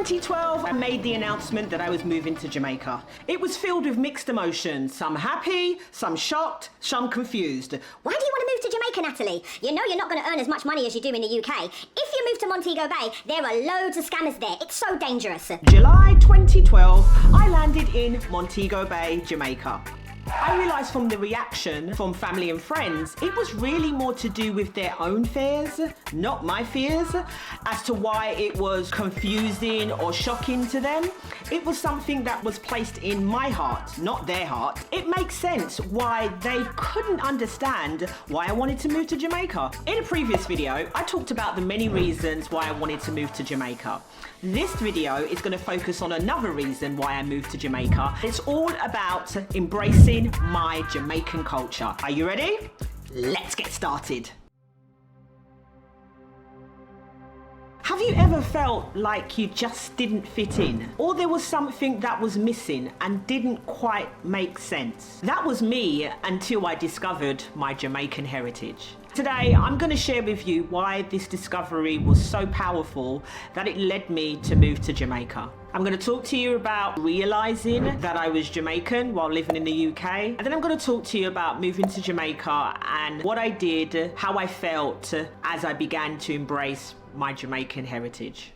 2012, I made the announcement that I was moving to Jamaica. It was filled with mixed emotions, some happy, some shocked, some confused. Why do you want to move to Jamaica, Natalie? You know you're not going to earn as much money as you do in the UK. If you move to Montego Bay, there are loads of scammers there. It's so dangerous. July 2012, I landed in Montego Bay, Jamaica. I realised from the reaction from family and friends, it was really more to do with their own fears, not my fears, as to why it was confusing or shocking to them. It was something that was placed in my heart, not their heart. It makes sense why they couldn't understand why I wanted to move to Jamaica. In a previous video, I talked about the many reasons why I wanted to move to Jamaica. This video is going to focus on another reason why I moved to Jamaica. It's all about embracing my Jamaican culture. Are you ready? Let's get started. Have you ever felt like you just didn't fit in? Or there was something that was missing and didn't quite make sense? That was me until I discovered my Jamaican heritage. Today, I'm going to share with you why this discovery was so powerful that it led me to move to Jamaica. I'm going to talk to you about realizing that I was Jamaican while living in the UK. And then I'm going to talk to you about moving to Jamaica and what I did, how I felt as I began to embrace my Jamaican heritage.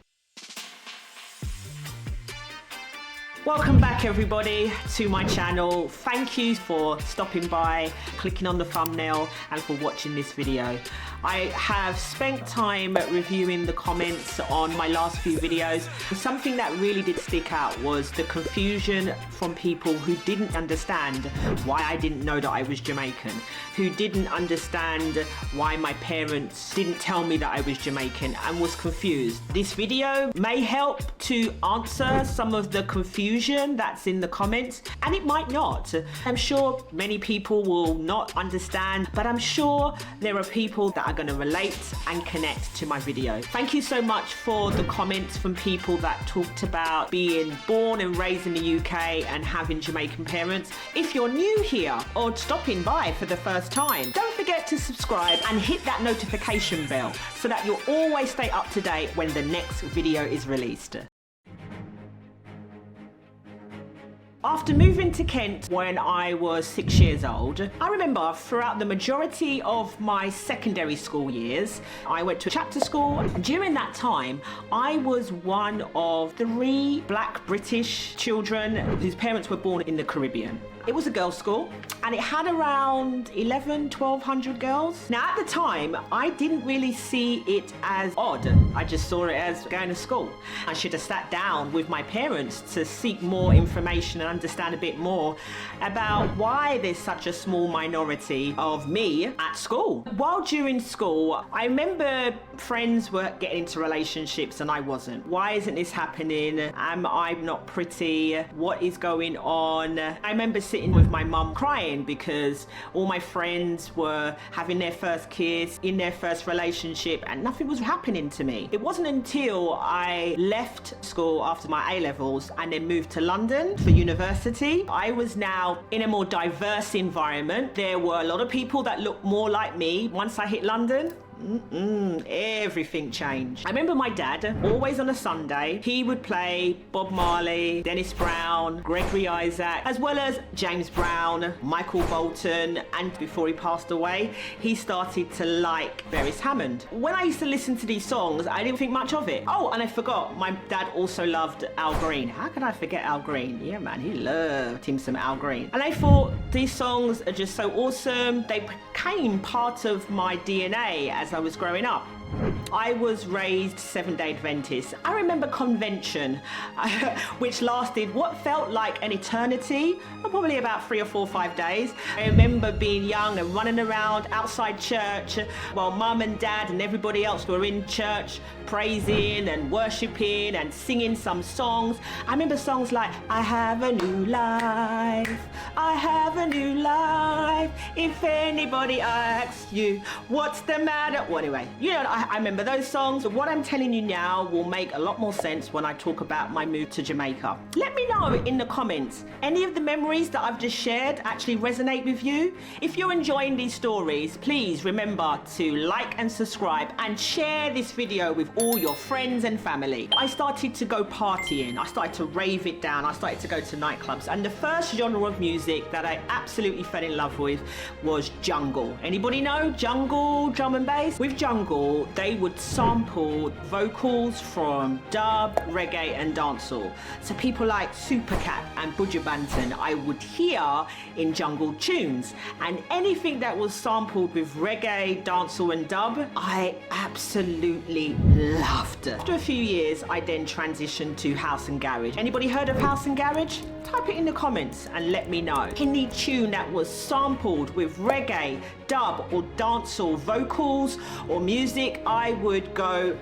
Welcome back everybody to my channel. Thank you for stopping by, clicking on the thumbnail and for watching this video. I have spent time reviewing the comments on my last few videos. Something that really did stick out was the confusion from people who didn't understand why I didn't know that I was Jamaican, who didn't understand why my parents didn't tell me that I was Jamaican and was confused. This video may help to answer some of the confusion that's in the comments, and it might not. I'm sure many people will not understand, but I'm sure there are people that are going to relate and connect to my video. Thank you so much for the comments from people that talked about being born and raised in the UK and having Jamaican parents. If you're new here or stopping by for the first time, don't forget to subscribe and hit that notification bell so that you'll always stay up to date when the next video is released. After moving to Kent when I was 6 years old, I remember throughout the majority of my secondary school years, I went to a chapter school. During that time, I was one of 3 black British children whose parents were born in the Caribbean. It was a girls' school and it had around 1,200 girls. Now at the time, I didn't really see it as odd. I just saw it as going to school. I should have sat down with my parents to seek more information and understand a bit more about why there's such a small minority of me at school. While during school, I remember friends were getting into relationships and I wasn't. Why isn't this happening? Am I not pretty? What is going on? I remember sitting with my mum crying because all my friends were having their first kiss, in their first relationship, and nothing was happening to me. It wasn't until I left school after my A-levels and then moved to London for university. I was now in a more diverse environment. There were a lot of people that looked more like me. Once I hit London, everything changed. I remember my dad, always on a Sunday, he would play Bob Marley, Dennis Brown, Gregory Isaac, as well as James Brown, Michael Bolton, and before he passed away, he started to like Beres Hammond. When I used to listen to these songs, I didn't think much of it. Oh, and I forgot, my dad also loved Al Green. How could I forget Al Green? Yeah, man, he loved him some Al Green. And I thought, these songs are just so awesome. They became part of my DNA as I was growing up. I was raised Seventh-day Adventist. I remember convention, which lasted what felt like an eternity, probably about 3 or 4 or 5 days. I remember being young and running around outside church while mum and dad and everybody else were in church praising and worshiping and singing some songs. I remember songs like, I have a new life, I have a a new life. If anybody asks you, what's the matter? Well, anyway, you know, I remember those songs. What I'm telling you now will make a lot more sense when I talk about my move to Jamaica. Let me know in the comments, any of the memories that I've just shared actually resonate with you? If you're enjoying these stories, please remember to like and subscribe and share this video with all your friends and family. I started to go partying. I started to rave it down. I started to go to nightclubs. And the first genre of music that I absolutely fell in love with was jungle. Anybody know jungle drum and bass? With jungle, they would sample vocals from dub, reggae and dancehall. So people like Supercat and Buju Banton I would hear in jungle tunes. And anything that was sampled with reggae, dancehall and dub, I absolutely loved. After a few years, I then transitioned to house and garage. Anybody heard of house and garage? Type it in the comments and let me know. Any tune that was sampled with reggae, dub or dancehall vocals or music, I would go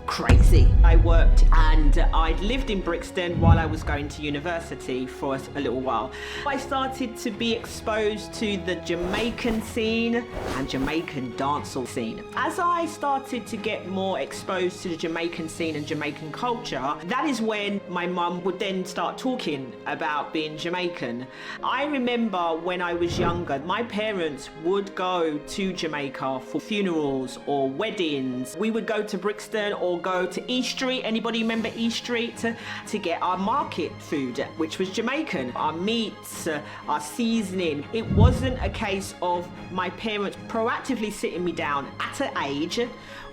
crazy. I worked and I'd lived in Brixton while I was going to university for a little while. I started to be exposed to the Jamaican scene and Jamaican dancehall scene. As I started to get more exposed to the Jamaican scene and Jamaican culture, that is when my mum would then start talking about being Jamaican. I remember when I was younger, my parents would go to Jamaica for funerals or weddings. We would go to Brixton or go to East Street. Anybody remember East Street? To get our market food, which was Jamaican. Our meats, our seasoning. It wasn't a case of my parents proactively sitting me down at an age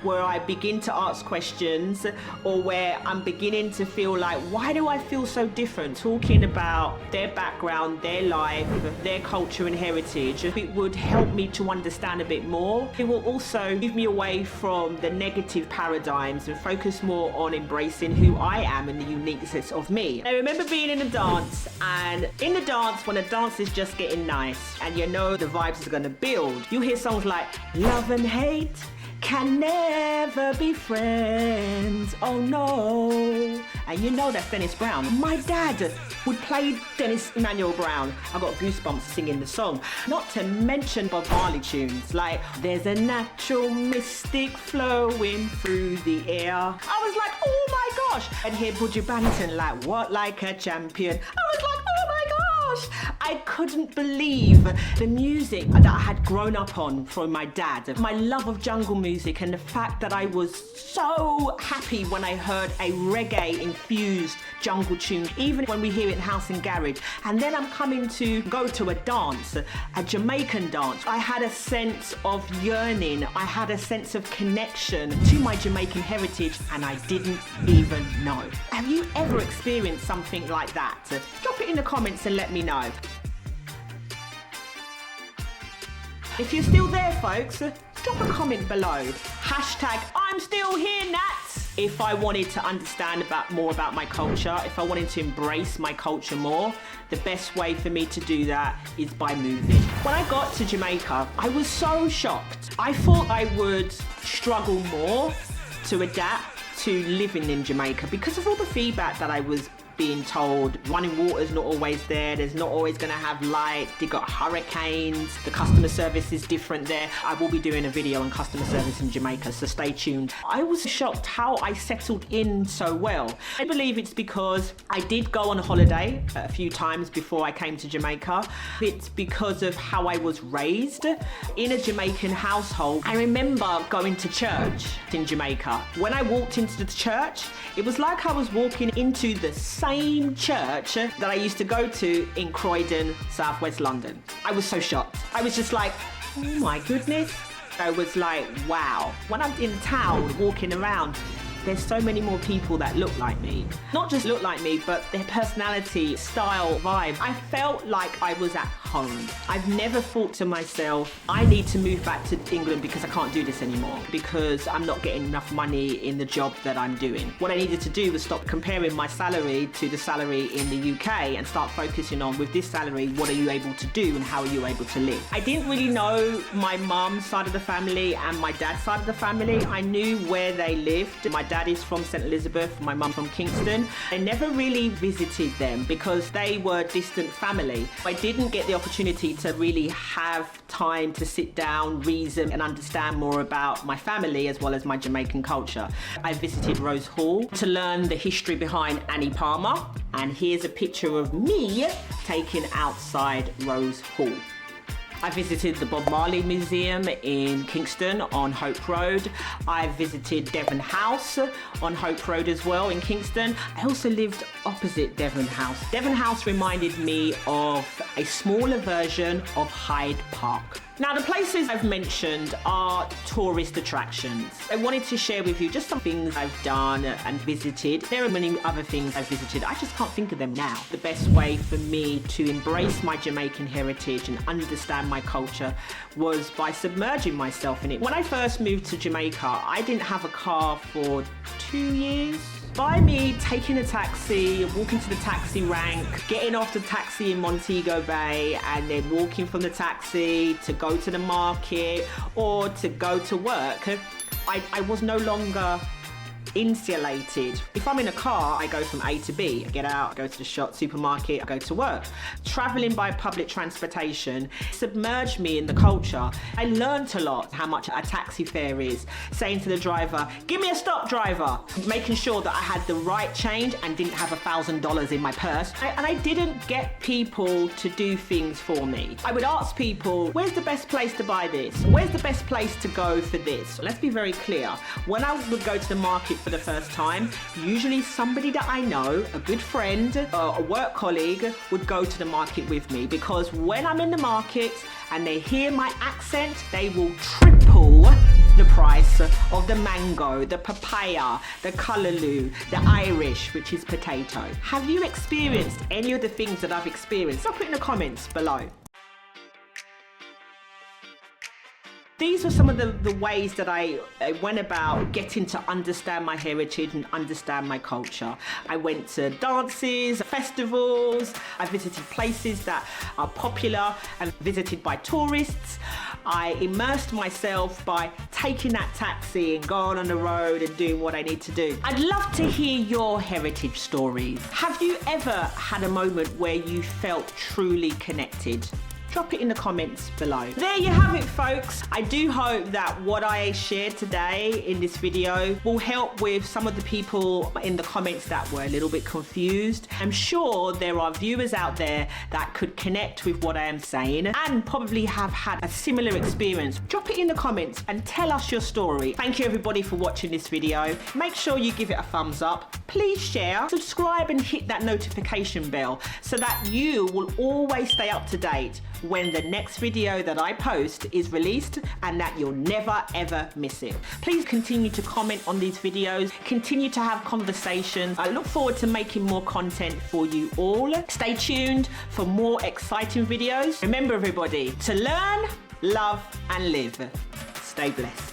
where I begin to ask questions or where I'm beginning to feel like, why do I feel so different? Talking about their background, their life, their culture and heritage, it would help me to understand a bit more. It will also move me away from the negative paradigms and focus more on embracing who I am and the uniqueness of me. I remember being in a dance, and in the dance, when the dance is just getting nice and you know the vibes are gonna build, you hear songs like love and hate can never be friends, oh no. And you know that's Dennis Brown. My dad would play Dennis Emmanuel Brown. I got goosebumps singing the song. Not to mention Bob Marley tunes like there's a natural mystic flowing through the air. I was like, oh my gosh. And hear Buju Banton like what like a champion. I was like, oh my gosh. I couldn't believe the music that I had grown up on from my dad. My love of jungle music and the fact that I was so happy when I heard a reggae infused jungle tune, even when we hear it in house and garage. And then I'm coming to go to a dance, a Jamaican dance. I had a sense of yearning. I had a sense of connection to my Jamaican heritage and I didn't even know. Have you ever experienced something like that? Drop it in the comments and let me know. If you're still there, folks, drop a comment below. Hashtag I'm still here, Nats. If I wanted to understand more about my culture, if I wanted to embrace my culture more, the best way for me to do that is by moving. When I got to Jamaica, I was so shocked. I thought I would struggle more to adapt to living in Jamaica because of all the feedback that I was being told. Running water's not always there, there's not always going to have light, they got hurricanes, the customer service is different there. I will be doing a video on customer service in Jamaica, so stay tuned. I was shocked how I settled in so well. I believe it's because I did go on holiday a few times before I came to Jamaica. It's because of how I was raised in a Jamaican household. I remember going to church in Jamaica. When I walked into the church, it was like I was walking into the same church that I used to go to in Croydon, southwest London. I was so shocked. I was just like, oh my goodness. I was like, wow. When I'm in town walking around, there's so many more people that look like me. Not just look like me, but their personality, style, vibe. I felt like I was at home. I've never thought to myself, I need to move back to England because I can't do this anymore, because I'm not getting enough money in the job that I'm doing. What I needed to do was stop comparing my salary to the salary in the UK and start focusing on, with this salary, what are you able to do and how are you able to live? I didn't really know my mum's side of the family and my dad's side of the family. I knew where they lived. My dad is from St Elizabeth, my mum from Kingston. I never really visited them because they were distant family. I didn't get the opportunity to really have time to sit down, reason and understand more about my family as well as my Jamaican culture. I visited Rose Hall to learn the history behind Annie Palmer, and here's a picture of me taken outside Rose Hall. I visited the Bob Marley Museum in Kingston on Hope Road. I visited Devon House on Hope Road as well in Kingston. I also lived opposite Devon House. Devon House reminded me of a smaller version of Hyde Park. Now, the places I've mentioned are tourist attractions. I wanted to share with you just some things I've done and visited. There are many other things I've visited. I just can't think of them now. The best way for me to embrace my Jamaican heritage and understand my culture was by submerging myself in it. When I first moved to Jamaica, I didn't have a car for 2 years. By me taking a taxi, walking to the taxi rank, getting off the taxi in Montego Bay, and then walking from the taxi to go to the market or to go to work, I was no longer insulated. If I'm in a car, I go from A to B. I get out, I go to the shop, supermarket, I go to work. Traveling by public transportation submerged me in the culture. I learned a lot how much a taxi fare is, saying to the driver, "Give me a stop, driver," making sure that I had the right change and didn't have $1,000 in my purse. And I didn't get people to do things for me. I would ask people, where's the best place to buy this? Where's the best place to go for this? Let's be very clear. When I would go to the market for the first time, usually somebody that I know, a good friend or a work colleague, would go to the market with me, because when I'm in the market and they hear my accent, they will triple the price of the mango, the papaya, the callaloo, the Irish, which is potato. Have you experienced any of the things that I've experienced? I'll put in the comments below. These are some of the ways that I went about getting to understand my heritage and understand my culture. I went to dances, festivals, I visited places that are popular and visited by tourists. I immersed myself by taking that taxi and going on the road and doing what I need to do. I'd love to hear your heritage stories. Have you ever had a moment where you felt truly connected? Drop it in the comments below. There you have it, folks. I do hope that what I shared today in this video will help with some of the people in the comments that were a little bit confused. I'm sure there are viewers out there that could connect with what I am saying and probably have had a similar experience. Drop it in the comments and tell us your story. Thank you everybody for watching this video. Make sure you give it a thumbs up. Please share, subscribe and hit that notification bell so that you will always stay up to date when the next video that I post is released and that you'll never ever miss it. Please continue to comment on these videos, continue to have conversations. I look forward to making more content for you all. Stay tuned for more exciting videos. Remember everybody, to learn, love and live. Stay blessed.